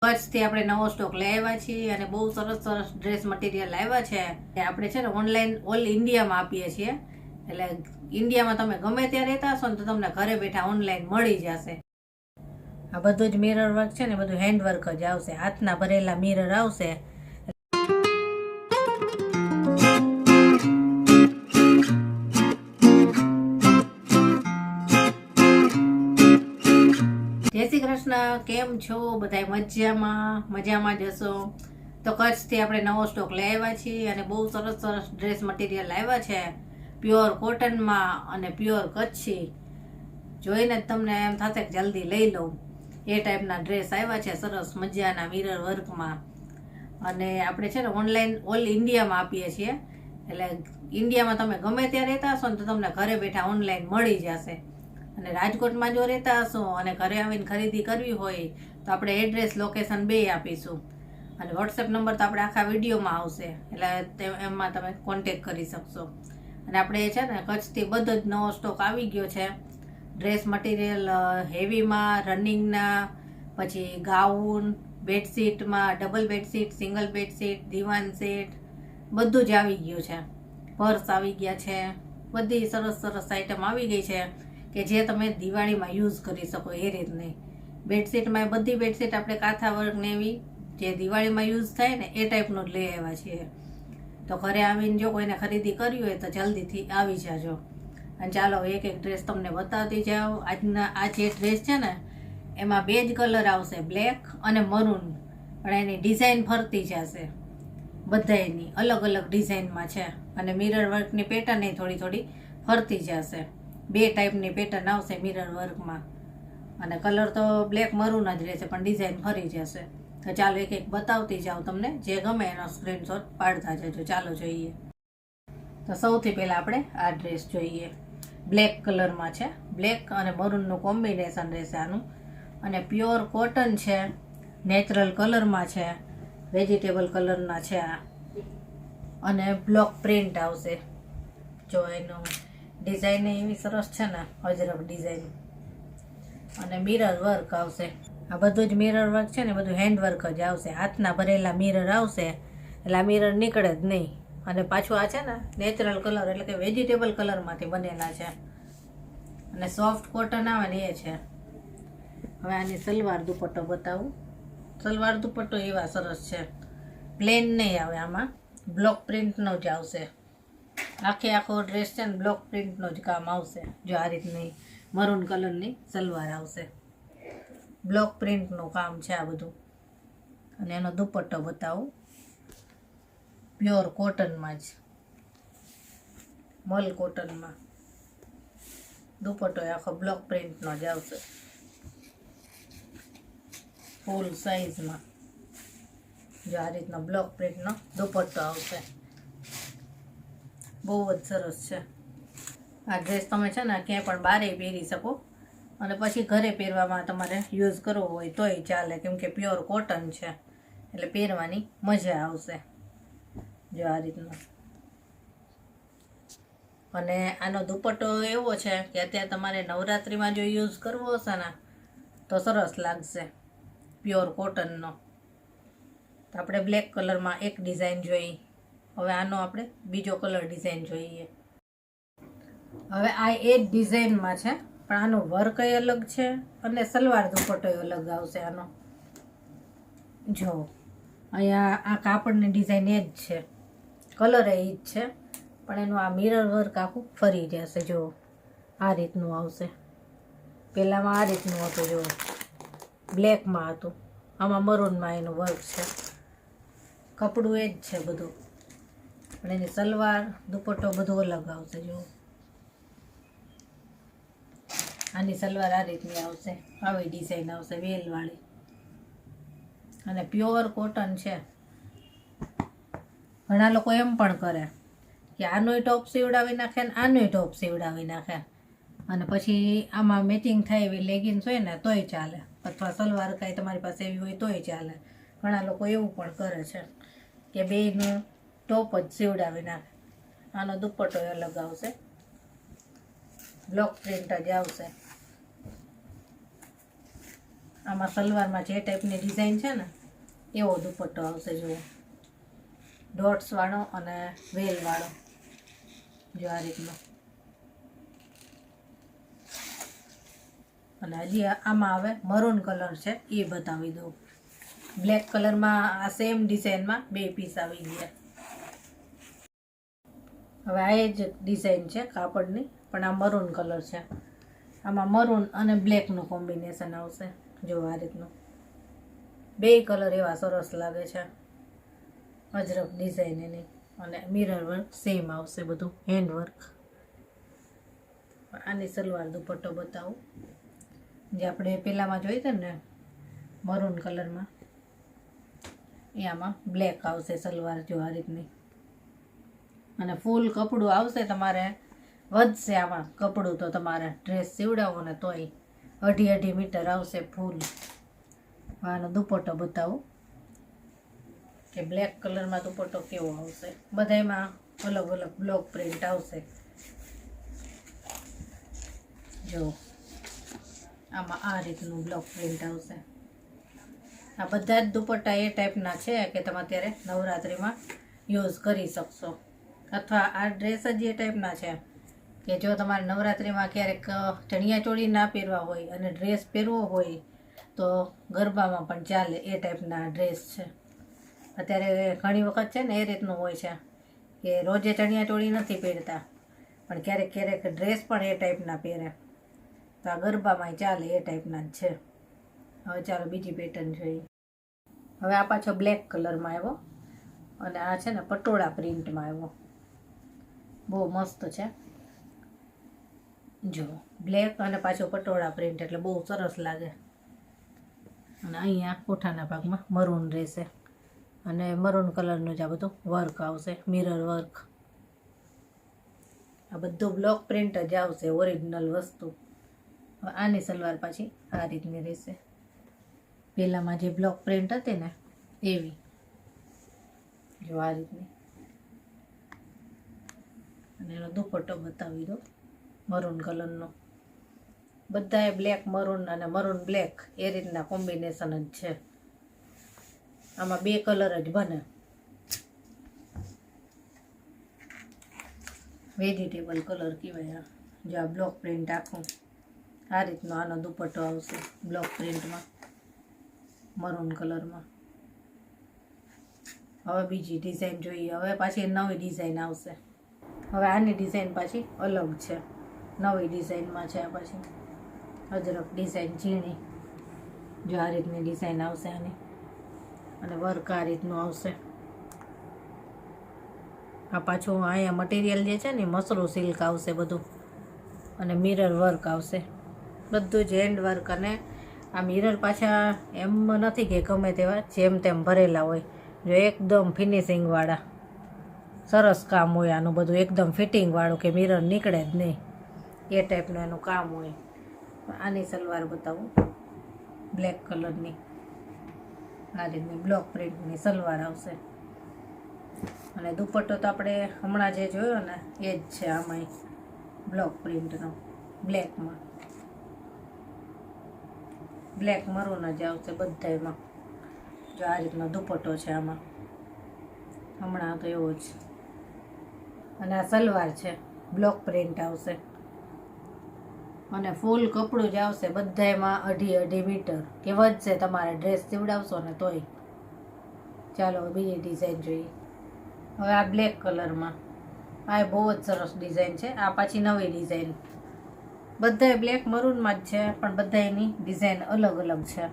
કચ્છથી આપણે નવો સ્ટોક લઈ આવ્યા છીએ અને બહુ સરસ સરસ ડ્રેસ મટીરિયલ આવ્યા છે. આપણે છે ને ઓનલાઈન ઓલ ઇન્ડિયામાં આપીએ છીએ. એટલે ઇન્ડિયામાં તમે ગમે ત્યાં રહેતા હશો ને તો તમને ઘરે બેઠા ઓનલાઈન મળી જશે. આ બધું જ મિરર વર્ક છે ને, બધું હેન્ડ વર્ક જ આવશે. હાથના ભરેલા મિરર આવશે. જય શ્રી કૃષ્ણ. કેમ છો બધા? મજામાં જ હશો. તો કચ્છથી આપણે નવો સ્ટોક લઈ આવ્યા છીએ અને બહુ સરસ સરસ ડ્રેસ મટીરિયલ આવ્યા છે. પ્યોર કોટનમાં અને પ્યોર કચ્છી. જોઈને જ તમને એમ થશે કે જલ્દી લઈ લઉં એ ટાઈપના ડ્રેસ આવ્યા છે, સરસ મજાના મિરર વર્કમાં. અને આપણે છે ને ઓનલાઈન ઓલ ઇન્ડિયામાં આપીએ છીએ. એટલે ઇન્ડિયામાં તમે ગમે ત્યાં રહેતા હશો ને તો તમને ઘરે બેઠા ઓનલાઈન મળી જશે. અને રાજકોટમાં જો રહેતા હશો અને ઘરે આવીને ખરીદી કરવી હોય તો આપણે એડ્રેસ લોકેશન બે આપીશું. અને વોટ્સએપ નંબર તો આપણે આખા વિડીયોમાં આવશે, એટલે એમાં તમે કોન્ટેક કરી શકશો. અને આપણે છે ને કચ્છથી બધો જ નવો સ્ટોક આવી ગયો છે. ડ્રેસ મટીરિયલ હેવીમાં, રનિંગના, પછી ગાઉન, બેડશીટમાં, ડબલ બેડશીટ, સિંગલ બેડશીટ, દીવાન સેટ, બધું જ આવી ગયું છે. પર્સ આવી ગયા છે. બધી સરસ સરસ આઈટમ આવી ગઈ છે કે જે તમે દિવાળીમાં યુઝ કરી શકો એ રીતની. બેડશીટમાં બધી બેડશીટ આપણે કાંથા વર્કને એવી જે દિવાળીમાં યુઝ થાય ને એ ટાઈપનું જ લઈ આવ્યા છીએ. તો ઘરે આવીને જો કોઈને ખરીદી કરવી હોય તો જલ્દીથી આવી જાજો. અને ચાલો એક એક ડ્રેસ તમને બતાવતી જાઓ. આ જે ડ્રેસ છે ને એમાં બે જ કલર આવશે, બ્લેક અને મરૂન. પણ એની ડિઝાઇન ફરતી જશે, બધાની અલગ અલગ ડિઝાઇનમાં છે. અને મિરર વર્કની પેટર્ન એ થોડી થોડી ફરતી જશે. બે ટાઈપની પેટર્ન આવશે મિરર વર્કમાં. અને કલર તો બ્લેક મરૂન જ રહેશે, પણ ડિઝાઇન ફરી જશે. તો ચાલો એક એક બતાવતી જાઉં. તમને જે ગમે એનો સ્ક્રીનશોટ પાડતા જજો. ચાલો જોઈએ. તો સૌથી પહેલાં આપણે આ ડ્રેસ જોઈએ. બ્લેક કલરમાં છે. બ્લેક અને મરૂનનું કોમ્બિનેશન રહેશે આનું. અને પ્યોર કોટન છે, નેચરલ કલરમાં છે, વેજીટેબલ કલરના છે. અને બ્લોક પ્રિન્ટ આવશે. જો એનું ડિઝાઇન એવી સરસ છે ને, અજરક ડિઝાઇન. અને મિરર વર્ક આવશે. આ બધું જ મિરર વર્ક છે ને, બધું હેન્ડ વર્ક જ આવશે. હાથના ભરેલા મિરર આવશે, એટલે આ મિરર નીકળે જ નહીં. અને પાછું આ છે ને નેચરલ કલર, એટલે કે વેજીટેબલ કલરમાંથી બનેલા છે. અને સોફ્ટ કોટન આવે ને એ છે. હવે આની સલવાર દુપટ્ટો બતાવું. સલવાર દુપટ્ટો એવા સરસ છે, પ્લેન નહીં આવે, આમાં બ્લોક પ્રિન્ટનો જ આવશે. આખો ડ્રેસ છે ને બ્લોક પ્રિન્ટનો જ કામ આવશે. જો આ રીતની મરૂન કલરની સલવાર આવશે. બ્લોક પ્રિન્ટનું કામ છે આ બધું. અને એનો દુપટ્ટો બતાવું. પ્યોર કોટનમાં જ, મલ કોટનમાં દુપટ્ટો આખો બ્લોક પ્રિન્ટનો જ આવશે, ફૂલ સાઈઝમાં. જો આ રીતનો બ્લોક પ્રિન્ટનો દુપટ્ટો આવશે. બહુ જ સરસ છે આ ડ્રેસ. તમે છે ને ક્યાંય પણ બારે પહેરી શકો અને પછી ઘરે પહેરવામાં તમારે યુઝ કરવો હોય તોય ચાલે, કેમ કે પ્યોર કોટન છે એટલે પહેરવાની મજા આવશે. જો આ રીતનો. અને આનો દુપટ્ટો એવો છે કે અત્યારે તમારે નવરાત્રિમાં જો યુઝ કરવો હશે ને તો સરસ લાગશે, પ્યોર કોટનનો. તો આપણે બ્લેક કલરમાં એક ડિઝાઇન જોઈ. હવે આનો આપણે બીજો કલર ડિઝાઇન જોઈએ. હવે આ એ જ ડિઝાઇનમાં છે, પણ આનું વર્ક અલગ છે અને સલવાર દુપટ્ટો અલગ આવશે આનો. જો અહીંયા આ કાપડની ડિઝાઇન એ જ છે, કલર એ જ છે, પણ એનું આ મિરર વર્ક આખું ફરી જશે. જો આ રીતનું આવશે. પહેલાંમાં આ રીતનું હતું, જો બ્લેકમાં હતું, આમાં મરૂનમાં એનું વર્ક છે. કપડું એ જ છે બધું, પણ એની સલવાર દુપટ્ટો બધું અલગ આવશે. જો આની સલવાર આ રીતની આવશે, આવી ડિઝાઇન આવશે વેલવાળી. અને પ્યોર કોટન છે. ઘણા લોકો એમ પણ કરે કે આનોય ટોપ સીવડાવી નાખે ને આનોય ટોપ સીવડાવી નાખે, અને પછી આમાં મેચિંગ થાય એવી લેગિન્સ હોય ને તોય ચાલે, અથવા સલવાર કાંઈ તમારી પાસે એવી હોય તોય ચાલે. ઘણા લોકો એવું પણ કરે છે કે બેયનું ટોપ જ સીવડાવી નાખે. આનો દુપટ્ટો અલગ આવશે, બ્લોક પ્રિન્ટ જ આવશે. આમાં સલવારમાં જે ટાઈપની ડિઝાઇન છે ને એવો દુપટ્ટો આવશે. જુઓ, ડોટ્સ વાળો અને વેલ વાળો, જો આ રીતનો. અને હજી આમાં આવે મરૂન કલર છે, એ બતાવી દઉં. બ્લેક કલરમાં આ સેમ ડિઝાઇનમાં 2 પીસ આવી ગયા. હવે આ જ ડિઝાઇન છે કાપડની, પણ આ મરૂન કલર છે. આમાં મરૂન અને બ્લેકનું કોમ્બિનેશન આવશે. જો આ રીતનું 2 કલર એવા સરસ લાગે છે. અજરક ડિઝાઇન એની, અને મિરર વર્ક સેમ આવશે, બધું હેન્ડ વર્ક. આની સલવાર દુપટ્ટો બતાવું, જે આપણે પેલામાં જોઈ હતા ને મરૂન કલરમાં, એ આમાં બ્લેક આવશે સલવાર. જો આ રીતની. અને ફૂલ કપડું આવશે. તમારે વધશે આમાં કપડું તો તમારે ડ્રેસ સીવડાવો ને તોય 2.5 મીટર આવશે ફૂલ. આનો દુપટ્ટો બતાવું કે બ્લેક કલરમાં દુપટ્ટો કેવો આવશે. બધામાં અલગ અલગ બ્લોક પ્રિન્ટ આવશે. જો આમાં આ રીતનું બ્લોક પ્રિન્ટ આવશે. આ બધા જ દુપટ્ટા એ ટાઈપના છે કે તમે અત્યારે નવરાત્રિમાં યુઝ કરી શકશો. અથવા આ ડ્રેસ જ એ ટાઈપના છે કે જો તમારે નવરાત્રિમાં ક્યારેક ચણિયાચોળી ના પહેરવા હોય અને ડ્રેસ પહેરવો હોય તો ગરબામાં પણ ચાલે, એ ટાઈપના ડ્રેસ છે. અત્યારે ઘણી વખત છે ને એ રીતનું હોય છે કે રોજે ચણિયાચોળી નથી પહેરતા, પણ ક્યારેક ક્યારેક ડ્રેસ પણ એ ટાઈપના પહેરે, તો આ ગરબામાં ચાલે એ ટાઈપના જ છે. હવે ચાલો બીજી પેટર્ન જોઈએ. હવે આ પાછો બ્લેક કલરમાં આવ્યો, અને આ છે ને પટોળા પ્રિન્ટમાં આવ્યો. બહુ મસ્ત છે. જો બ્લેક અને પાછો પટોળા પ્રિન્ટ, એટલે બહુ સરસ લાગે. અને અહીંયા કોઠાના ભાગમાં મરૂન રહેશે, અને મરૂન કલરનું જ આ બધું વર્ક આવશે, મિરર વર્ક. આ બધું બ્લોક પ્રિન્ટ જ આવશે, ઓરિજિનલ વસ્તુ. આની સલવાર પાછી આ રીતની રહેશે. પહેલામાં જે બ્લોક પ્રિન્ટ હતી ને એવી. જો આ રીતની. અને એનો દુપટ્ટો બતાવી દો મરૂન કલરનો. બધાએ બ્લેક મરૂન અને મરૂન બ્લેક એ રીતના કોમ્બિનેશન જ છે. આમાં 2 કલર જ બને. વેજીટેબલ કલર કહેવાય. જો આ બ્લોક પ્રિન્ટ આખું આ રીતનો આનો દુપટ્ટો આવશે, બ્લોક પ્રિન્ટમાં મરૂન કલરમાં. હવે બીજી ડિઝાઇન જોઈએ. હવે પાછી નવી ડિઝાઇન આવશે. હવે આની ડિઝાઇન પાછી અલગ છે, નવી ડિઝાઇનમાં છે. આ પાછી અજરક ડિઝાઇન ઝીણી. જો આ રીતની ડિઝાઇન આવશે આની, અને વર્ક આ રીતનું આવશે. આ પાછું અહીંયા મટીરિયલ જે છે ને મસરૂ સિલ્ક આવશે બધું, અને મિરર વર્ક આવશે બધું જ હેન્ડ વર્ક. અને આ મિરર પાછા એમ નથી કે ગમે તેવા જેમ તેમ ભરેલા હોય. જો એકદમ ફિનિશિંગવાળા સરસ કામ હોય આનું બધું, એકદમ ફિટિંગવાળું કે મિરર નીકળે જ નહીં એ ટાઈપનું એનું કામ હોય. આની સલવાર બતાવું, બ્લેક કલરની આ રીતની બ્લોક પ્રિન્ટની સલવાર આવશે. અને દુપટ્ટો તો આપણે હમણાં જે જોયો ને એ જ છે. આમાંય બ્લોક પ્રિન્ટનો બ્લેકમાં, બ્લેક મરૂન જ આવશે બધામાં. જો આ રીતનો દુપટ્ટો છે આમાં, હમણાં તો એવો જ. અને આ સલવાર છે, બ્લોક પ્રિન્ટ આવશે, અને ફૂલ કપડું જ આવશે બધામાં 2.5 મીટર કે વધશે તમારે ડ્રેસ સીવડાવશો ને તોય. ચાલો બીજી ડિઝાઇન જોઈએ. હવે આ બ્લેક કલરમાં, આ બહુ જ સરસ ડિઝાઇન છે. આ પાછી નવી ડિઝાઇન. બધા બ્લેક મરૂનમાં જ છે, પણ બધા એની ડિઝાઇન અલગ અલગ છે.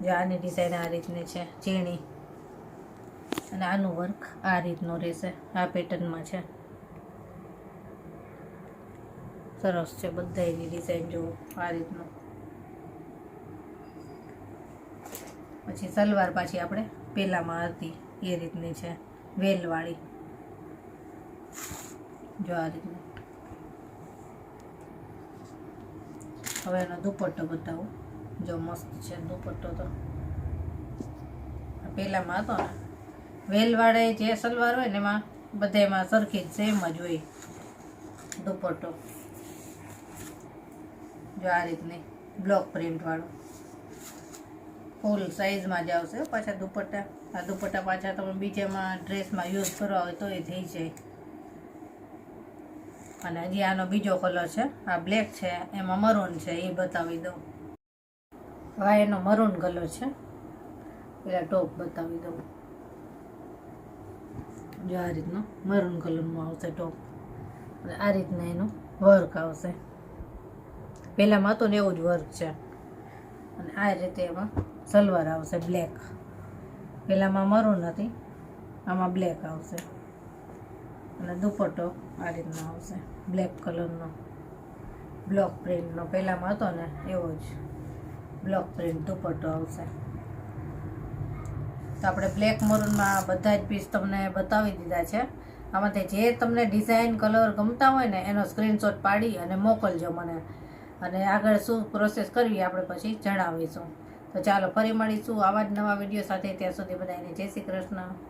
જો આની ડિઝાઇન આ રીતની છે, ઝીણી, અને આનું વર્ક આ રીતનું રહેશે. આ પેટર્નમાં છે, સરસ છે. બધા એની ડિઝાઇન જુઓ આ રીતનું. પછી સલવાર પાછી આપણે પહેલામાં હતી એ રીતની છે, વેલવાળી. જો આ રીતનું. હવે એનો દુપટ્ટો બતાવું. જો મસ્ત છે દુપટ્ટો. તો પહેલામાં હતો ને વેલવાળે જે સલવાર હોય ને એમાં બધામાં સરખી જ સેમ જ હોય દુપટ્ટો. જો આ રીતની બ્લોક પ્રિન્ટ વાળું. ફૂલ સાઇઝમાં જ આવશે પાછા દુપટ્ટા. આ દુપટ્ટા પાછા તમે બીજામાં ડ્રેસમાં યુઝ કરવા હોય તો એ થઈ જાય. અને હજી આનો બીજો કલર છે, આ બ્લેક છે, એમાં મરૂન છે, એ બતાવી દઉં. હા, એનો મરૂન કલર છે. પેલા ટોપ બતાવી દઉં. જો આ રીતનો મરૂન કલરનું આવશે ટોપ, અને આ રીતના એનું વર્ક આવશે. પહેલાંમાં હતું ને એવું જ વર્ક છે. અને આ રીતે એમાં સલવાર આવશે બ્લેક. પહેલાંમાં મરૂન હતી, આમાં બ્લેક આવશે. અને દુપટ્ટો આ રીતનો આવશે બ્લેક કલરનો, બ્લોક પ્રિન્ટનો. પહેલાંમાં હતો ને એવો જ બ્લોક પ્રિન્ટ દુપટ્ટો આવશે. તો આપણે બ્લેક મરૂનમાં બધા જ પીસ તમને બતાવી દીધા છે. આમાંથી જે તમને ડિઝાઇન કલર ગમતા હોય ને એનો સ્ક્રીનશોટ પાડી અને મોકલજો મને. અને આગળ શું પ્રોસેસ કરવી આપણે પછી જણાવીશું. તો ચાલો ફરી મળીશું આવા જ નવા વિડીયો સાથે. ત્યાં સુધી બધાને જય શ્રી કૃષ્ણ.